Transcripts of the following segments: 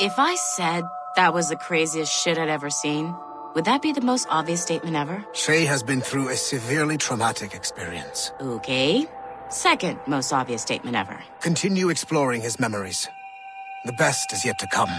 If I said that was the craziest shit I'd ever seen, would that be the most obvious statement ever? Shay has been through a severely traumatic experience. Okay. Second most obvious statement ever. Continue exploring his memories. The best is yet to come.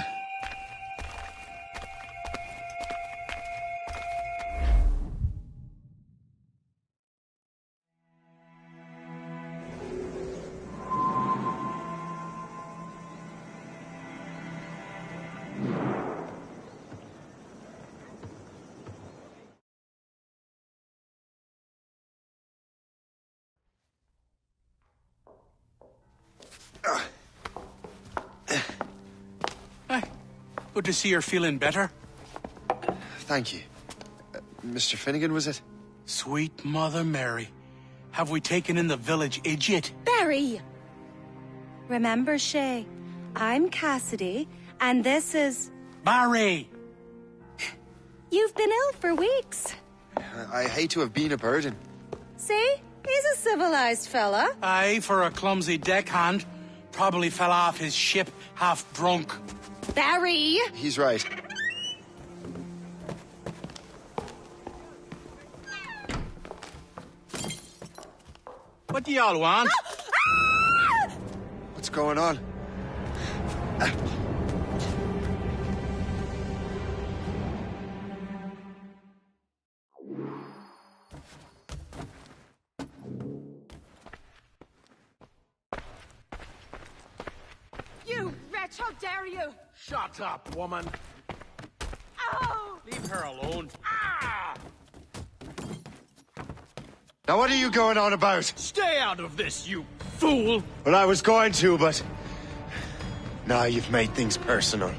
Good to see you're feeling better. Thank you. Mr. Finnegan, was it? Sweet Mother Mary. Have we taken in the village idiot? Barry! Remember, Shay, I'm Cassidy, and this is... Barry! You've been ill for weeks. I hate to have been a burden. See? He's a civilized fella. Aye, for a clumsy deckhand. Probably fell off his ship half drunk. Barry! He's right. What do y'all want? What's going on? You wretch, how dare you! Shut up, woman. Ow! Leave her alone. Ah! Now what are you going on about? Stay out of this, you fool! Well, I was going to, but... Now you've made things personal.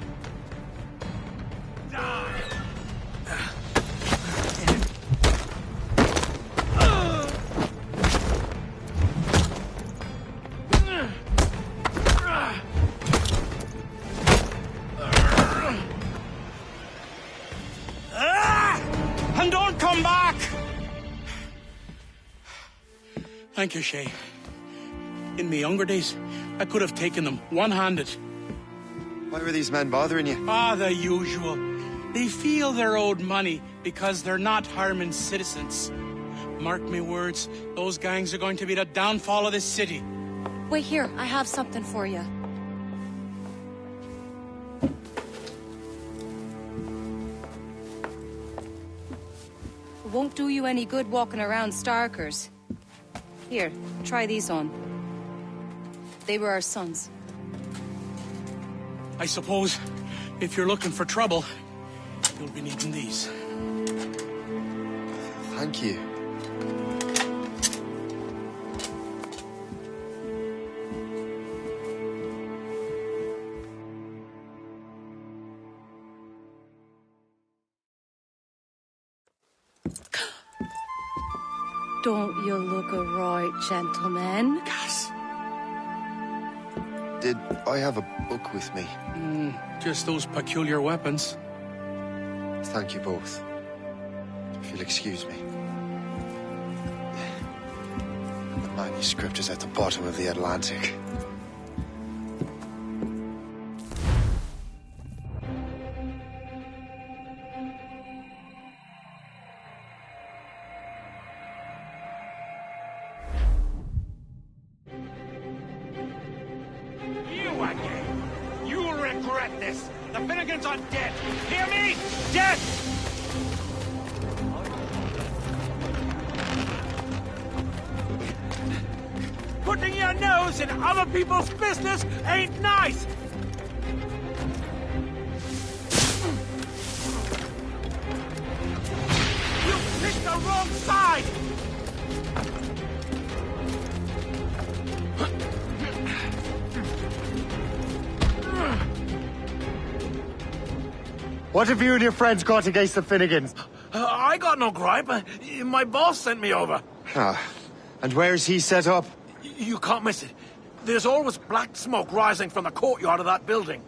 And don't come back! Thank you, Shay. In my younger days, I could have taken them one-handed. Why were these men bothering you? Ah, the usual. They feel they're owed money because they're not harming citizens. Mark me words, those gangs are going to be the downfall of this city. Wait here, I have something for you. It won't do you any good walking around Starkers. Here, try these on. They were our sons. I suppose if you're looking for trouble, you'll be needing these. Thank you. Don't you look a right, gentlemen? Gas. Did I have a book with me? Just those peculiar weapons. Thank you both. If you'll excuse me. The manuscript is at the bottom of the Atlantic. You again! You'll regret this! The Finnegans are dead! Hear me? Dead! Putting your nose in other people's business ain't nice! You picked the wrong side! What have you and your friends got against the Finnegans? I got no gripe. My boss sent me over. Ah, and where's he set up? You can't miss it. There's always black smoke rising from the courtyard of that building.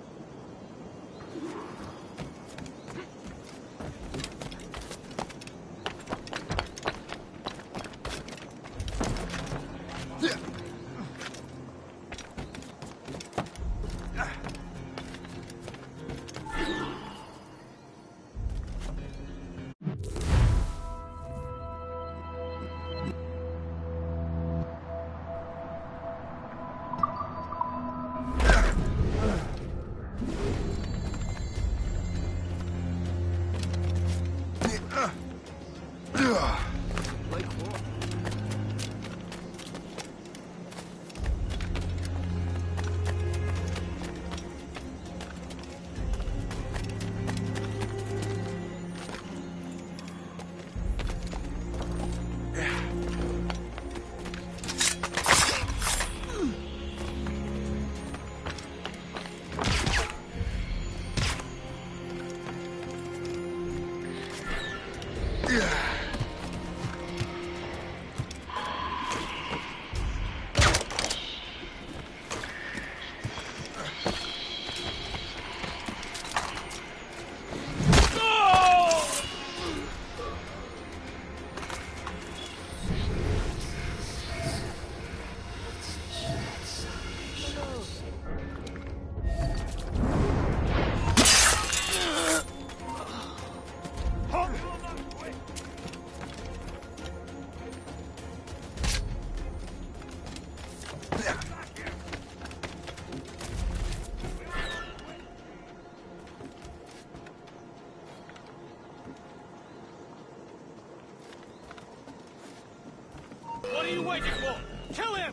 waiting for? Kill him!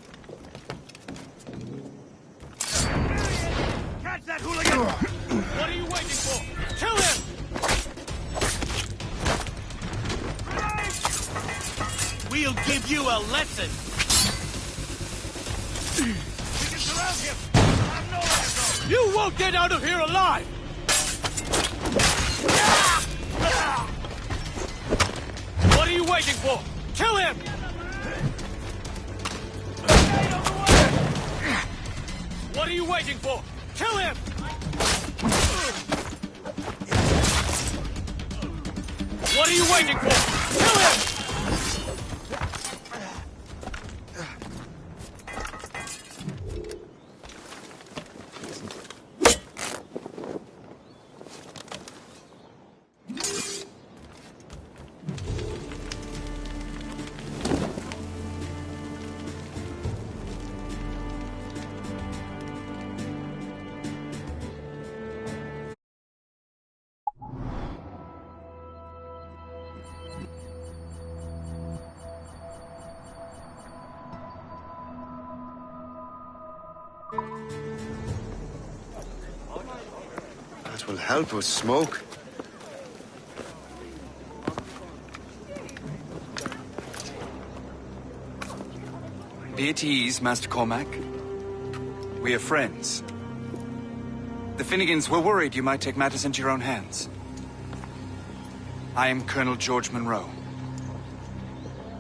Catch that hooligan! What are you waiting for? Kill him! We'll give you a lesson! We can surround him! I have nowhere to go! You won't get out of here alive! What are you waiting for? Kill him! What are you waiting for? Kill him! What are you waiting for? Kill him! That will help with smoke. Be at ease, Master Cormac. We are friends. The Finnegans were worried you might take matters into your own hands. I am Colonel George Monroe.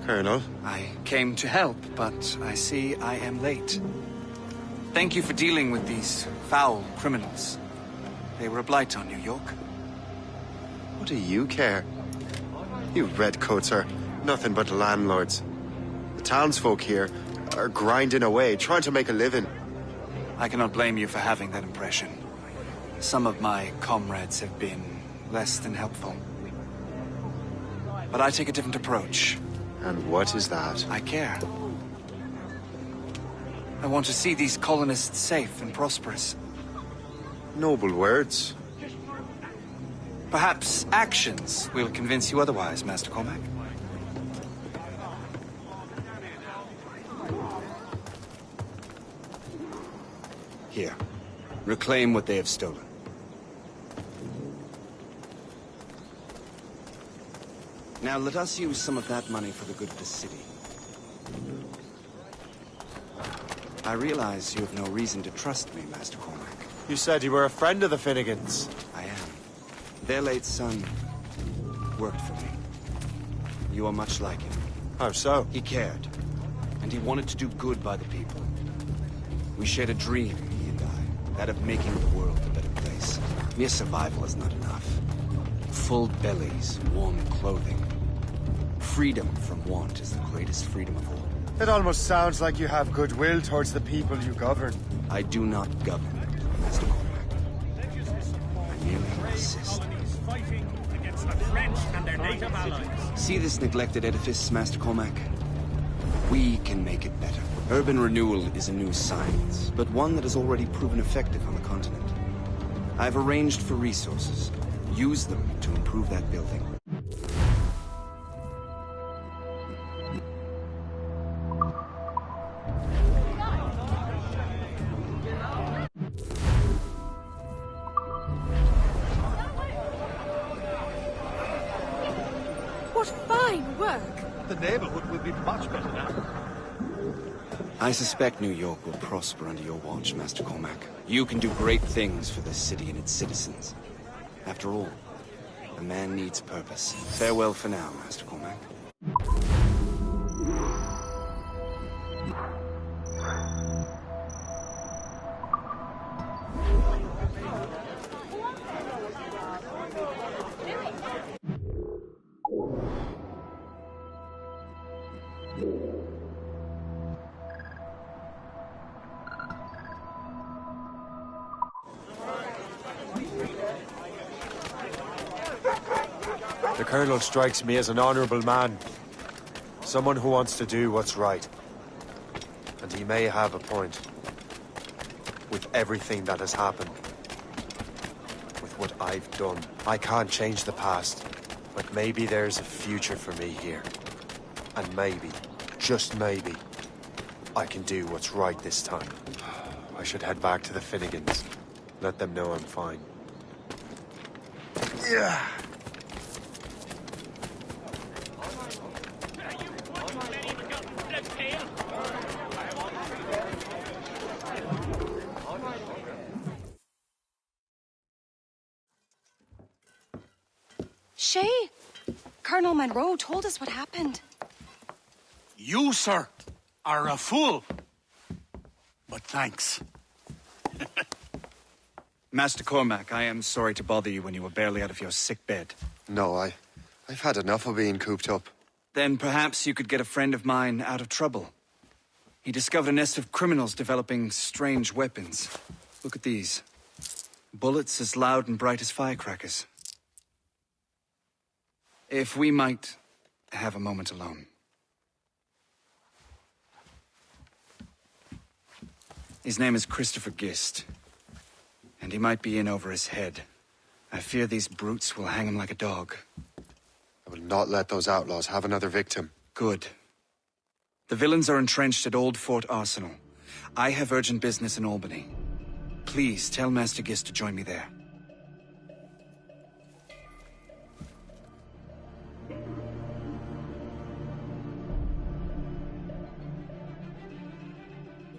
Colonel? I came to help, but I see I am late. Thank you for dealing with these foul criminals. They were a blight on New York. What do you care? You redcoats are nothing but landlords. The townsfolk here are grinding away, trying to make a living. I cannot blame you for having that impression. Some of my comrades have been less than helpful. But I take a different approach. And what is that? I care. I want to see these colonists safe and prosperous. Noble words. Perhaps actions will convince you otherwise, Master Cormac. Here. Reclaim what they have stolen. Now let us use some of that money for the good of the city. I realize you have no reason to trust me, Master Cormac. You said you were a friend of the Finnegans. I am. Their late son worked for me. You are much like him. How so? He cared, and he wanted to do good by the people. We shared a dream, he and I, that of making the world a better place. Mere survival is not enough. Full bellies, warm clothing. Freedom from want is the greatest freedom of all. It almost sounds like you have goodwill towards the people you govern. I do not govern, Master Cormac. I merely assist. Fighting against the French and their native allies. See this neglected edifice, Master Cormac? We can make it better. Urban renewal is a new science, but one that has already proven effective on the continent. I've arranged for resources. Use them to improve that building. What fine work! The neighborhood will be much better now. I suspect New York will prosper under your watch, Master Cormac. You can do great things for this city and its citizens. After all, a man needs purpose. Farewell for now, Master Cormac. The Colonel strikes me as an honorable man. Someone who wants to do what's right. And he may have a point. With everything that has happened. With what I've done. I can't change the past. But maybe there's a future for me here. And maybe, just maybe, I can do what's right this time. I should head back to the Finnegans. Let them know I'm fine. Yeah. Shay, Colonel Monroe told us what happened. You, sir, are a fool. But thanks. Master Cormac, I am sorry to bother you when you were barely out of your sick bed. No, I've had enough of being cooped up. Then perhaps you could get a friend of mine out of trouble. He discovered a nest of criminals developing strange weapons. Look at these. Bullets as loud and bright as firecrackers. If we might have a moment alone. His name is Christopher Gist. And he might be in over his head. I fear these brutes will hang him like a dog. I will not let those outlaws have another victim. Good. The villains are entrenched at Old Fort Arsenal. I have urgent business in Albany. Please tell Master Gist to join me there.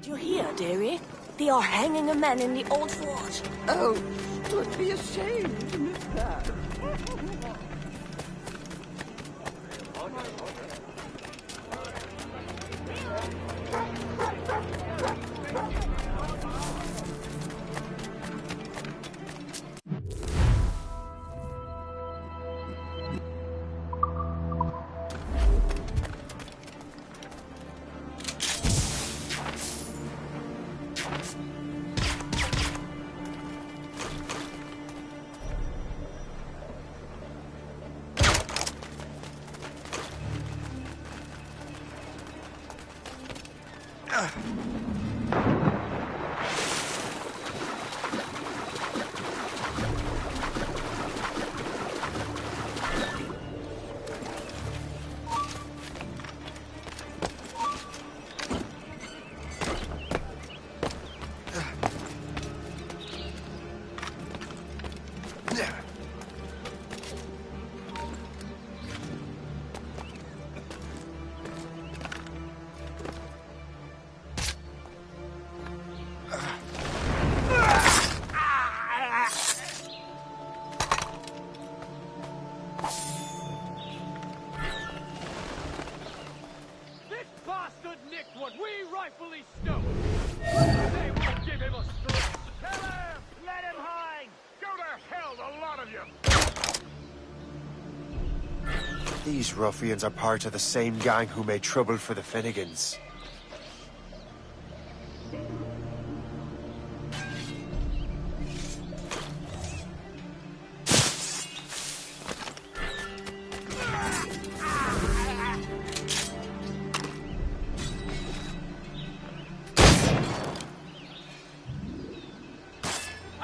Did you hear, dearie? They are hanging a man in the old fort. Oh, it would be a shame to miss that. These ruffians are part of the same gang who made trouble for the Finnegans.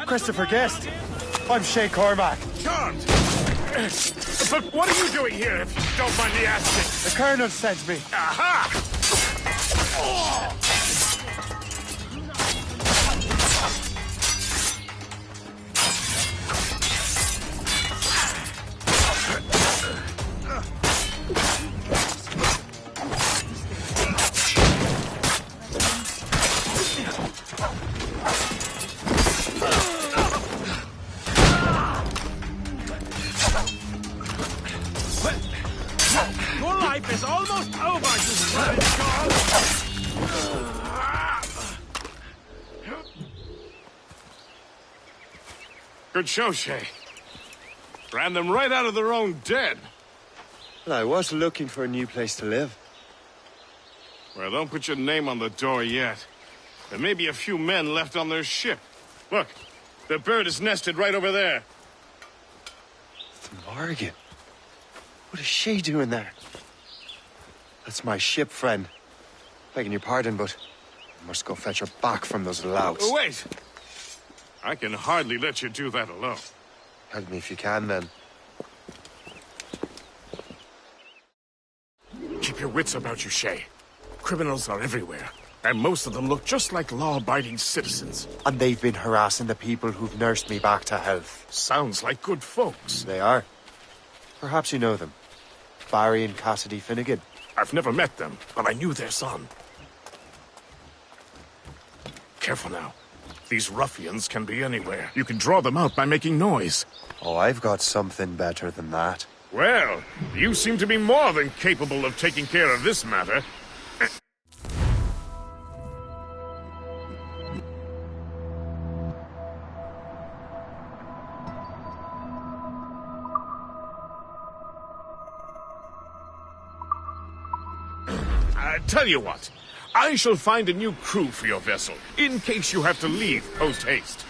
Christopher Guest! I'm Shay Cormac. Can't! But what are you doing here, if you don't mind me asking? The Colonel sent me. Aha! Is almost over, you savage dog! Good show, Shay. Ran them right out of their own den. Well, I was looking for a new place to live. Well, don't put your name on the door yet. There may be a few men left on their ship. Look, the bird is nested right over there. It's Morgan. What is she doing there? That's my ship, friend. Begging your pardon, but I must go fetch her back from those louts. Wait! I can hardly let you do that alone. Help me if you can, then. Keep your wits about you, Shay. Criminals are everywhere, And most of them look just like law-abiding citizens. And they've been harassing the people who've nursed me back to health. Sounds like good folks. They are. Perhaps you know them. Barry and Cassidy Finnegan. I've never met them, but I knew their son. Careful now. These ruffians can be anywhere. You can draw them out by making noise. Oh, I've got something better than that. Well, you seem to be more than capable of taking care of this matter. Tell you what, I shall find a new crew for your vessel, in case you have to leave post-haste.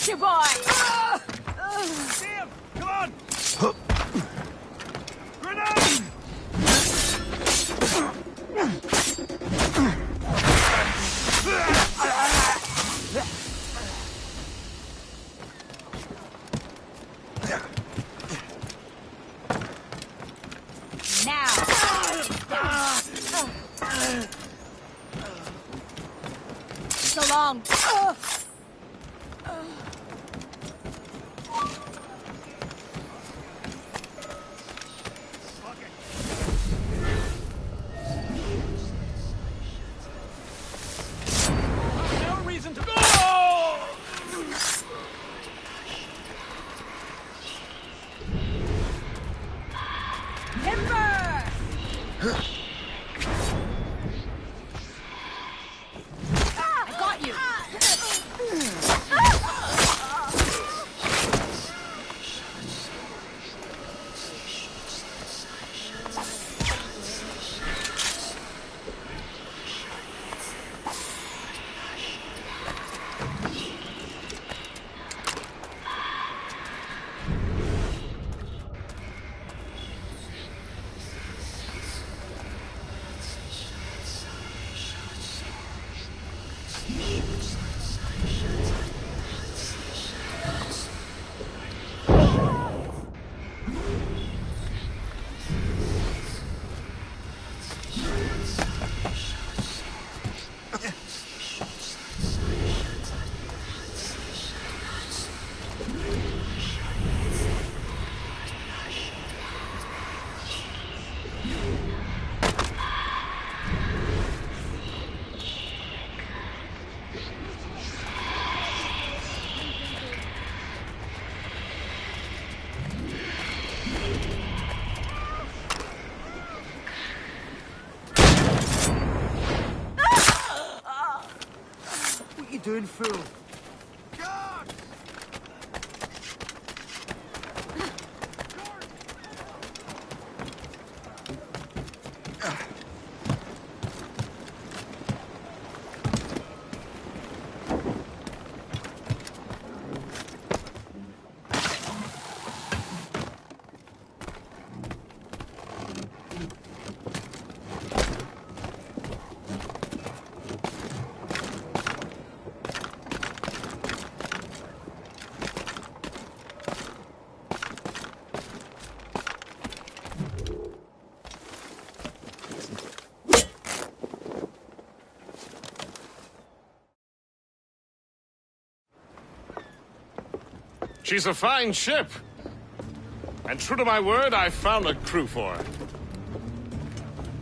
You boy! Sam, come on! Grenade! Now! So long! What you doing, fool? She's a fine ship. And true to my word, I found a crew for her.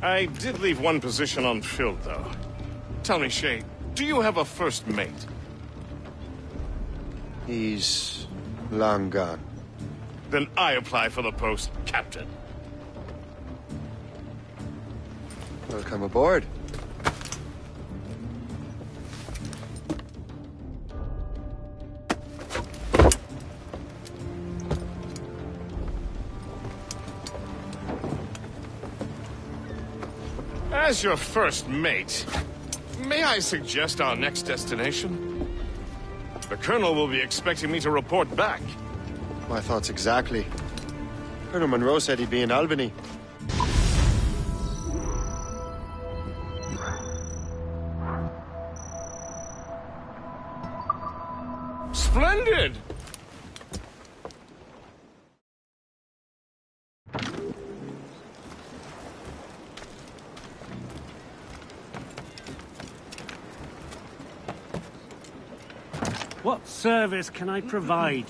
I did leave one position unfilled, though. Tell me, Shay, do you have a first mate? He's long gone. Then I apply for the post, Captain. Welcome aboard. As your first mate, may I suggest our next destination? The Colonel will be expecting me to report back. My thoughts exactly. Colonel Monroe said he'd be in Albany. Splendid! What service can I provide?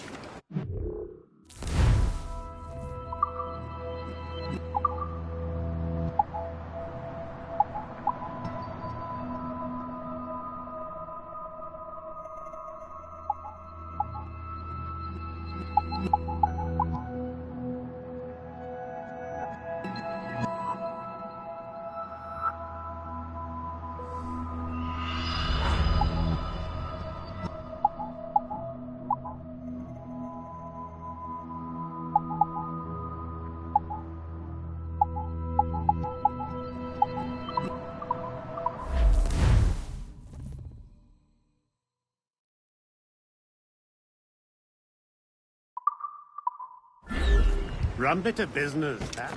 Rum bit of business, that.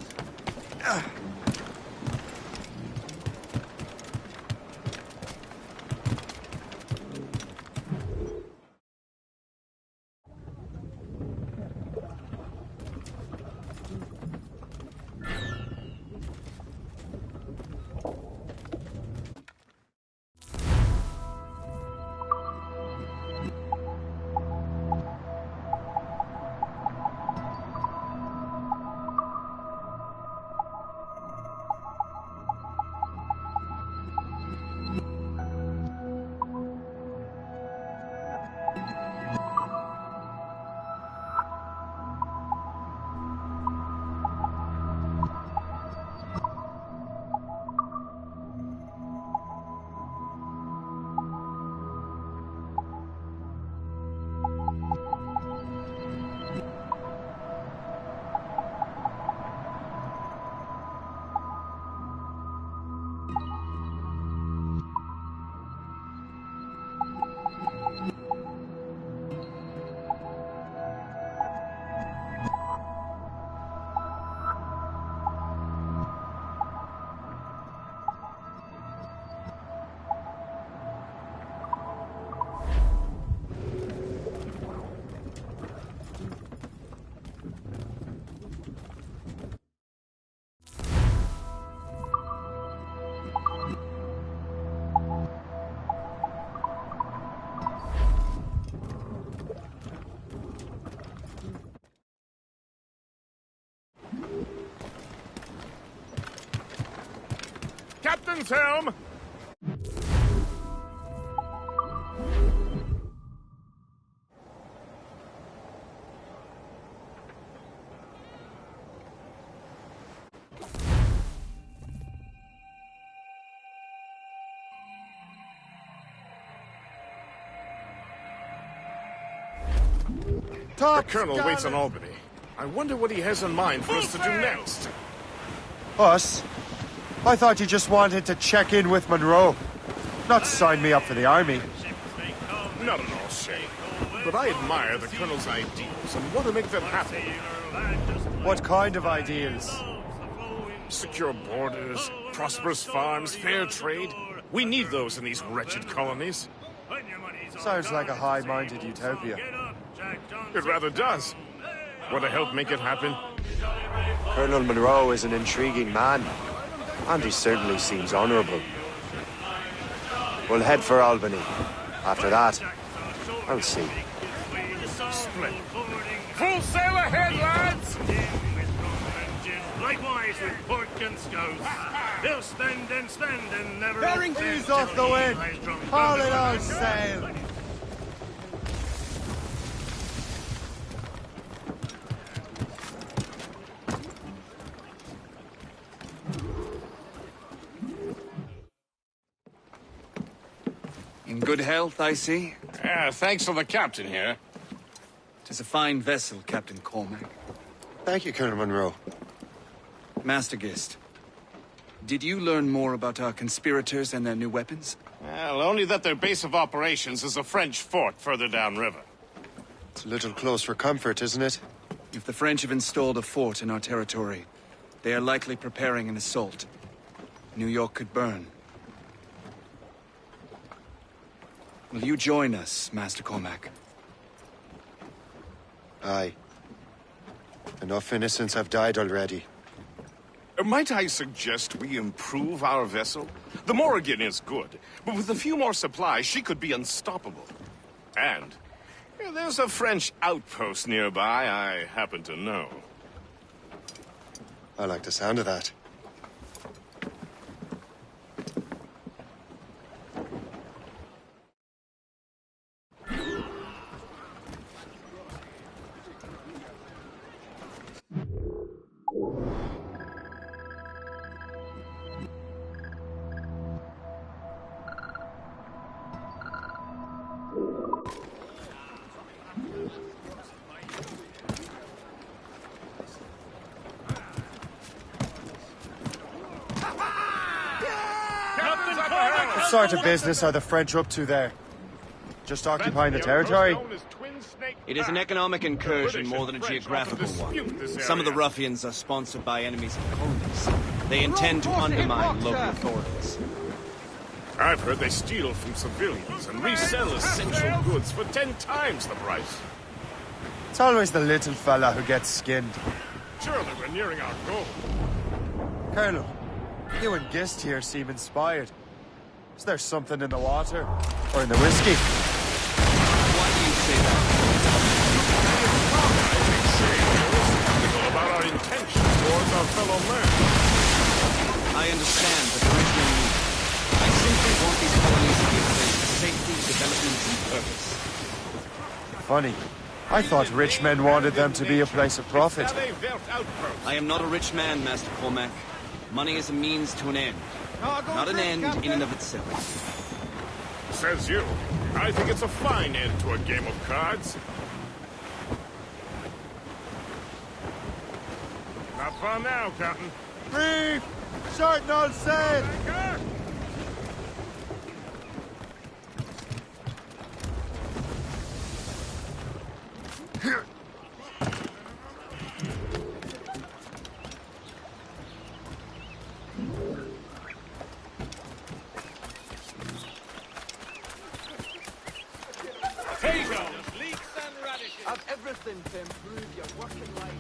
Captain's helm! The Colonel waits on Albany. I wonder what he has in mind for us to do next. Us? I thought you just wanted to check in with Monroe, not sign me up for the army. Not at all, Shay. But I admire the Colonel's ideals and want to make them happen. What kind of ideals? Secure borders, prosperous farms, fair trade. We need those in these wretched colonies. Sounds like a high-minded utopia. It rather does. Want to help make it happen? Colonel Monroe is an intriguing man, and he certainly seems honorable. We'll head for Albany. After that, I'll see. Splendid. Full sail ahead, lads! Likewise with pork and scouts. They'll spend and never... Bearing ease off the wind! Haul it all sail! In good health, I see. Thanks for the captain here. 'Tis a fine vessel, Captain Cormac. Thank you, Colonel Monroe. Master Gist, Did you learn more about our conspirators and their new weapons? Well, only that their base of operations is a French fort further downriver. It's a little close for comfort, isn't it? If the French have installed a fort in our territory, they are likely preparing an assault. New York could burn. Will you join us, Master Cormac? Aye. Enough innocents have died already. Might I suggest we improve our vessel? The Morrigan is good, but with a few more supplies, she could be unstoppable. And there's a French outpost nearby I happen to know. I like the sound of that. What sort of business are the French up to there? Just occupying the territory? It is an economic incursion more than a geographical one. Some of the ruffians are sponsored by enemies of the colonies. They intend to undermine local authorities. I've heard they steal from civilians and resell essential goods for 10 times the price. It's always the little fella who gets skinned. Surely we're nearing our goal. Colonel, you and Gist here seem inspired. Is there something in the water? Or in the whiskey? Why do you say that? About our intentions towards our fellow man. I understand, but there is no need. I simply want these colonies to be a place of safety, development, and purpose. Funny. I thought rich men wanted them to be a place of profit. I am not a rich man, Master Cormac. Money is a means to an end. Not an end in and of itself. Says you. I think it's a fine end to a game of cards. Not fun now, Captain. Reef! Short no sail! Have everything to improve your working life.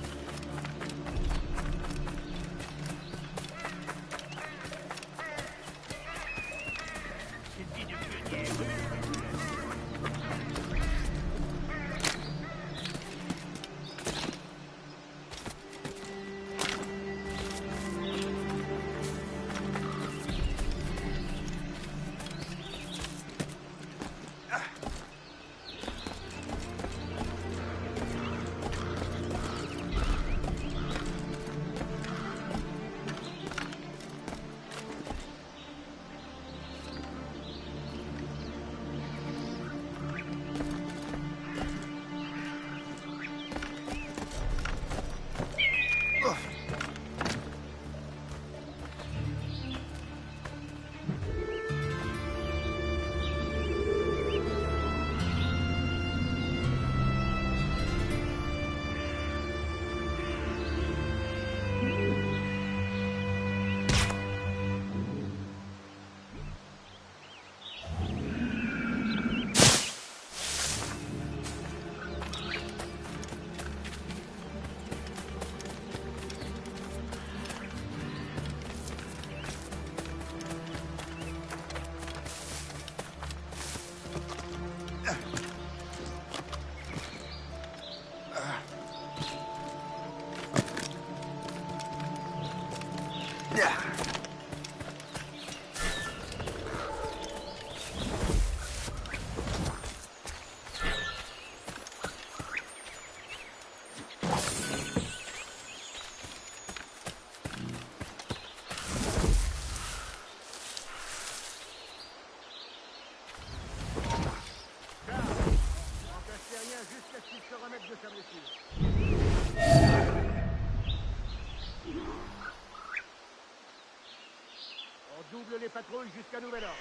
double les patrouilles jusqu'à nouvel ordre.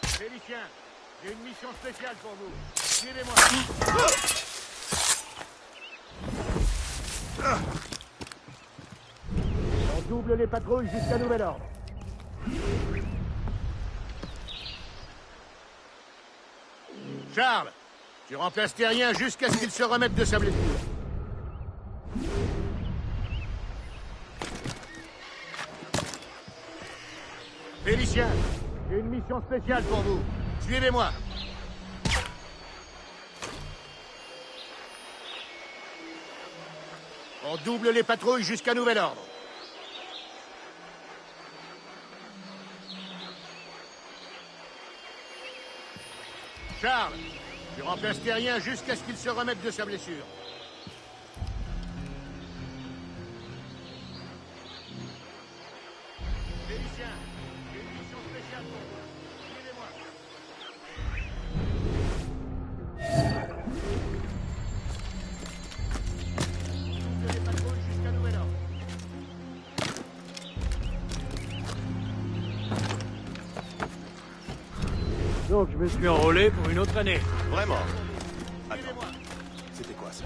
Félicien, j'ai une mission spéciale pour vous. Suivez-moi. On double les patrouilles jusqu'à nouvel ordre. Charles, tu remplaces Terrien jusqu'à ce qu'il se remette de sa blessure. Félicien, j'ai une mission spéciale pour vous. Suivez-moi. On double les patrouilles jusqu'à nouvel ordre. Charles, tu remplaces Terrien jusqu'à ce qu'il se remette de sa blessure. Félicien, j'ai une mission spéciale pour vous. Suivez-moi. Double les patrouilles jusqu'à nouvel ordre. Donc je me suis enrôlé pour une autre année. Vraiment? Suivez-moi. C'était quoi ça?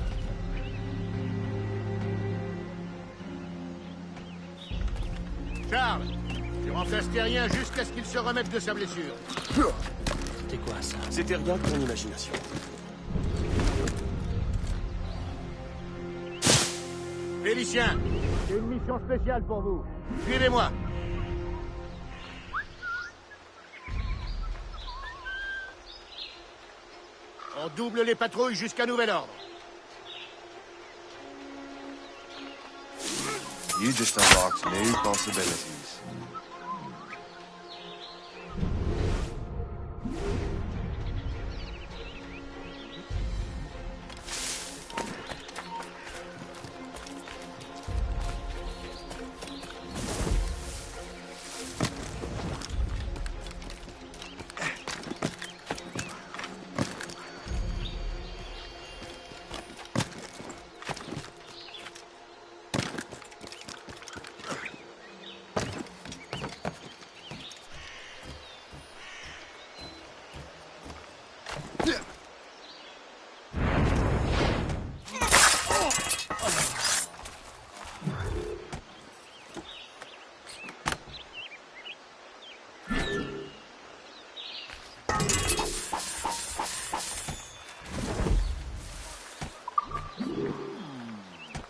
Charles, tu remplaces Terrien jusqu'à ce qu'il se remette de sa blessure. C'était quoi ça? C'était rien que mon imagination. Félicien, j'ai une mission spéciale pour vous. Suivez-moi. On double les patrouilles jusqu'à nouvel ordre. You just unlocked new possibilities.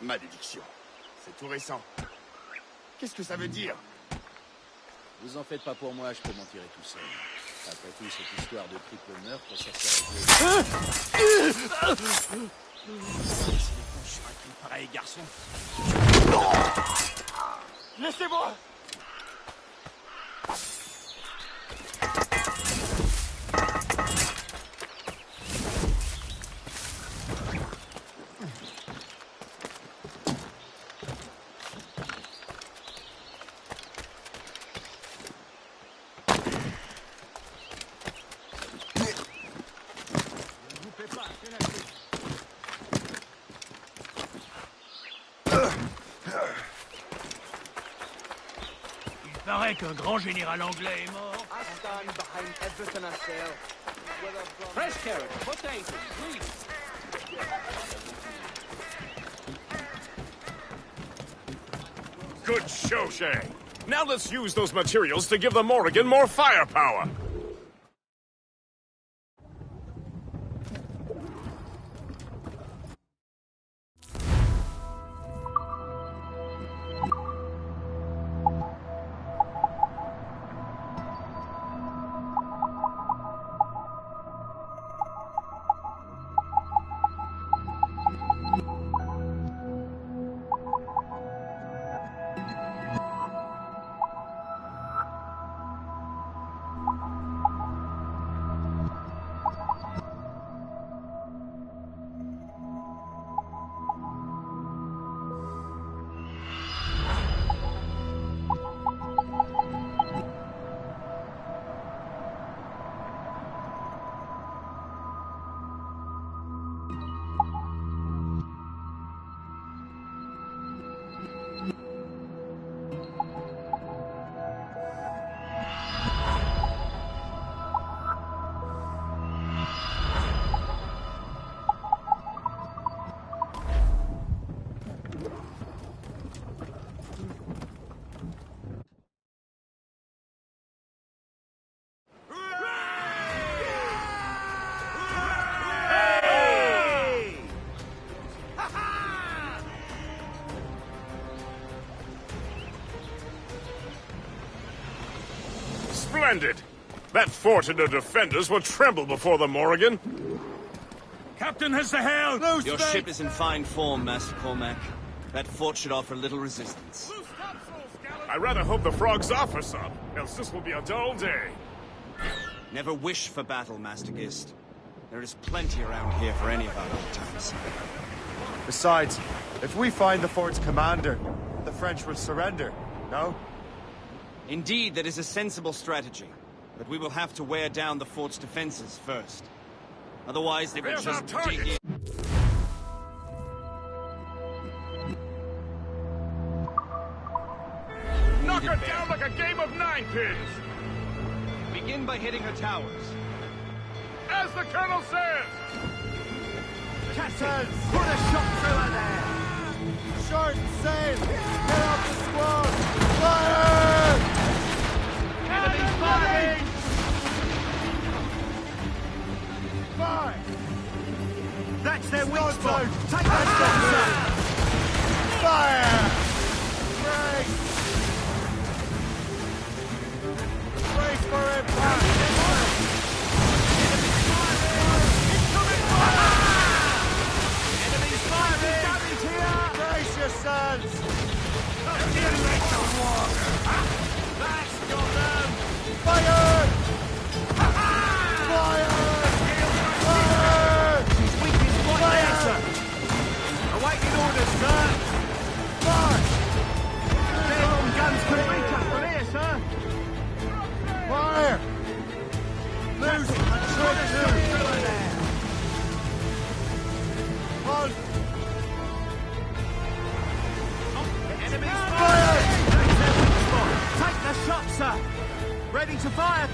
Malédiction. C'est tout récent. Qu'est-ce que ça veut dire? Vous en faites pas pour moi, je peux m'en tirer tout seul. Après tout, cette histoire de triple meurtre, ça s'est réglé. C'est con sur un crime pareil, garçon. Laissez-moi! Il paraît qu'un grand général anglais est mort. Fresh carrot, potatoes, please. Good show, Shay. Now let's use those materials to give the Morrigan more firepower. Splendid! That fort and their defenders will tremble before the Morrigan. Captain has the helm! Your ship is in fine form, Master Cormac. That fort should offer little resistance. I rather hope the frogs offer some, else this will be a dull day. Never wish for battle, Master Gist. There is plenty around here for any of our old times. Besides, if we find the fort's commander, the French will surrender, no? Indeed, that is a sensible strategy. But we will have to wear down the fort's defenses first. Otherwise, they will There's just our dig target. in. Knock her down like a game of ninepins! Begin by hitting her towers. As the Colonel says! Captain, put a shot through her there! Short sail! Get off the squad! Fire! Enemy firing! Fire! That's their weak Stop spot! zone. Take that Fire! Brace! Brace for impact! Enemy's firing! Damage here! Brace yourselves! That's got them! Fire! Fire! Fire! His weak is right there, sir! Awaiting orders, sir! Fire! Their own guns can reach us from here, sir! Fire! Loose! Put a shot through her there! Hold! Enemy's Fire! firing! That's their weak spot! Take the shot, sir! Ready to fire!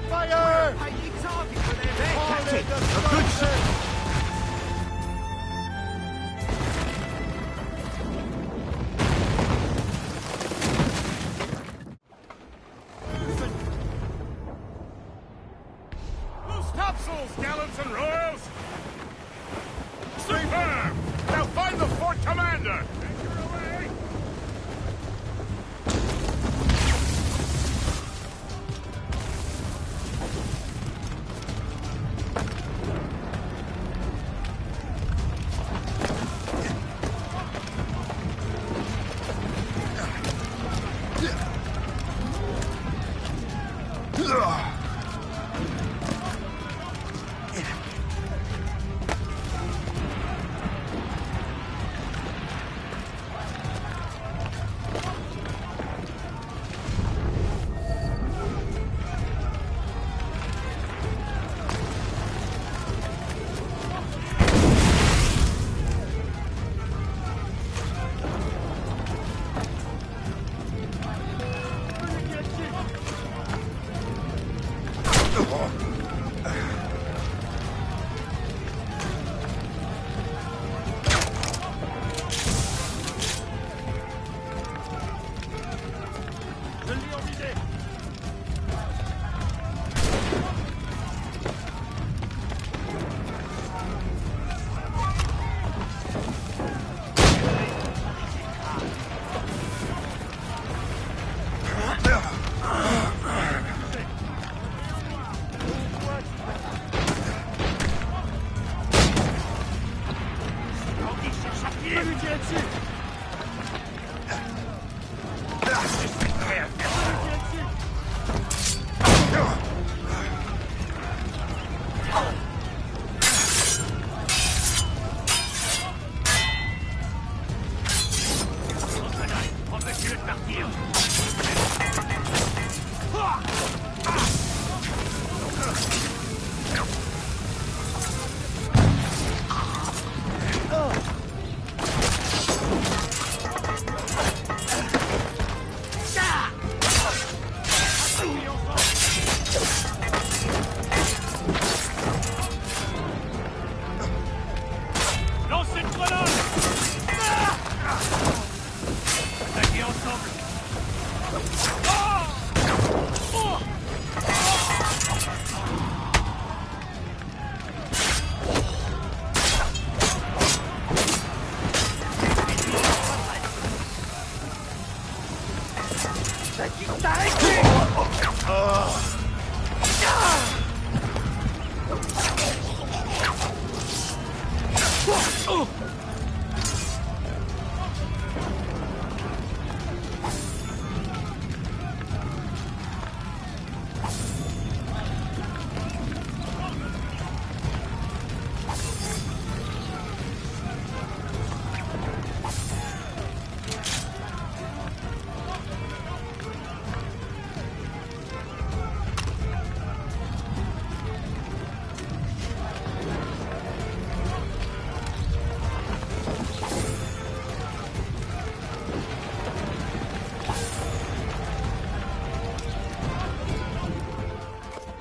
Fire! Taking target for their there, Hold Captain! it, the A good shot! structure. Loose topsails, gallants and royals! Superb! Now find the fort commander! Anchor away!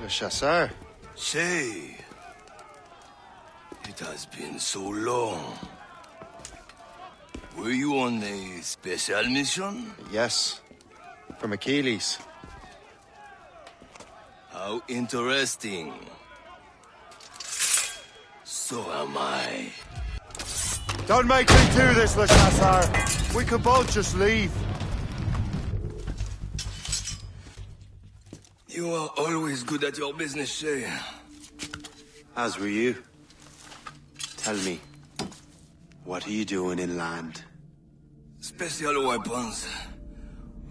Le chasseur. Say, it has been so long. Were you on a special mission? Yes. From Achilles. How interesting. So am I. Don't make me do this, Le Chasseur. We could both just leave. You are always good at your business, Shay. As were you. Tell me, what are you doing inland? Special weapons.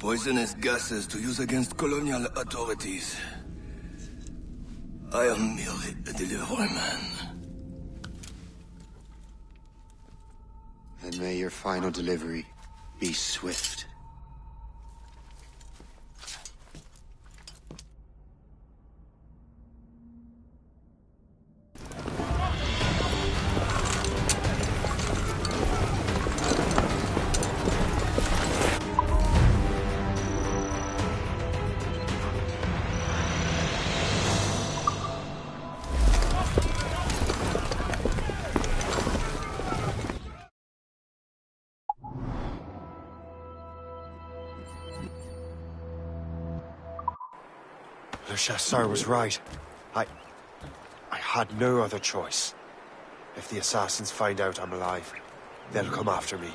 Poisonous gases to use against colonial authorities. I am merely a delivery man. And may your final delivery be swift. Le Chasseur was right. I had no other choice. If the assassins find out I'm alive, they'll come after me.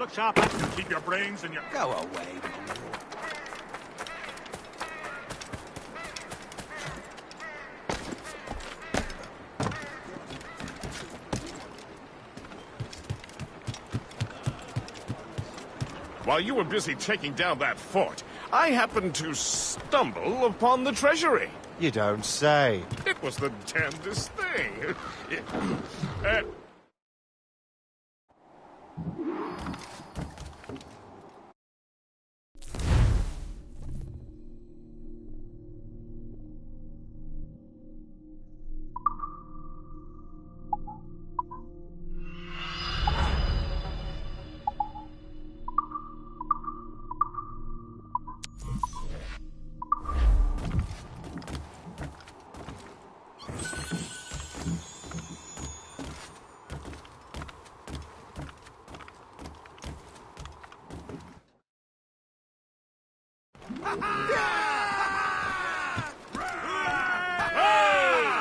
Look sharp, and keep your brains in your... Go away. While you were busy taking down that fort, I happened to stumble upon the treasury. You don't say. It was the damnedest thing.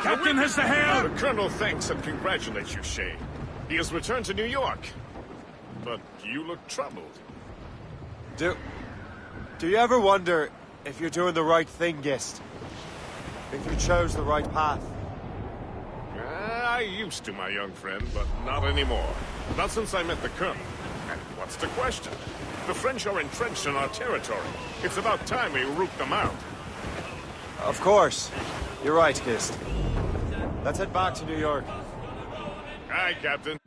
Captain has the hair! The Colonel thanks and congratulates you, Shay. He has returned to New York. But you look troubled. Do you ever wonder if you're doing the right thing, Gist? If you chose the right path? I used to, my young friend, but not anymore. Not since I met the Colonel. And what's the question? The French are entrenched in our territory. It's about time we root them out. Of course. You're right, Gist. Let's head back to New York. Aye, Captain.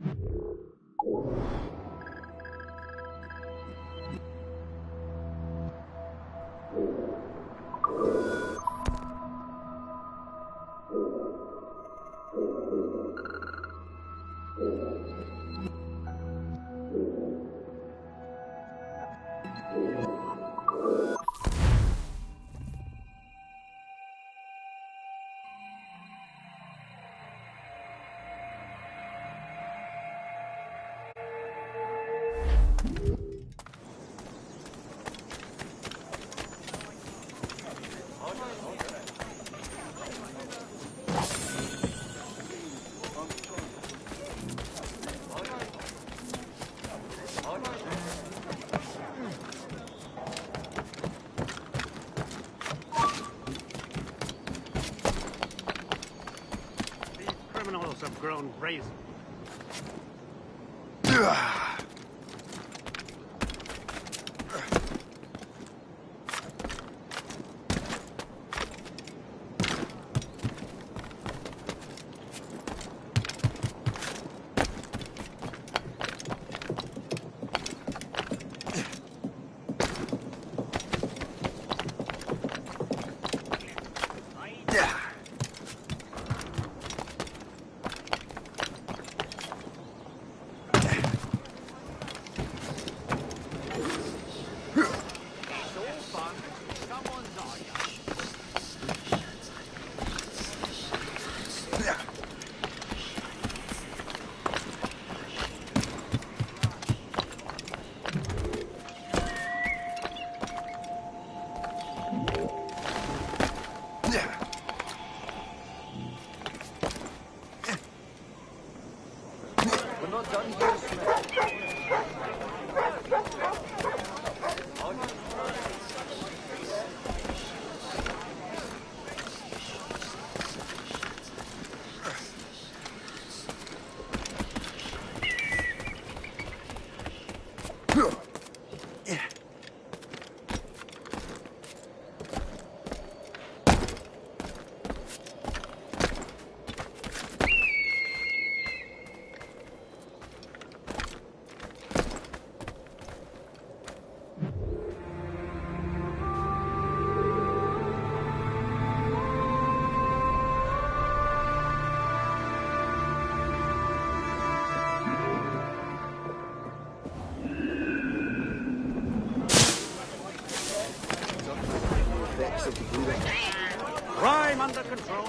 Criminals have grown brazen. We're not done here, Smith. Crime under control.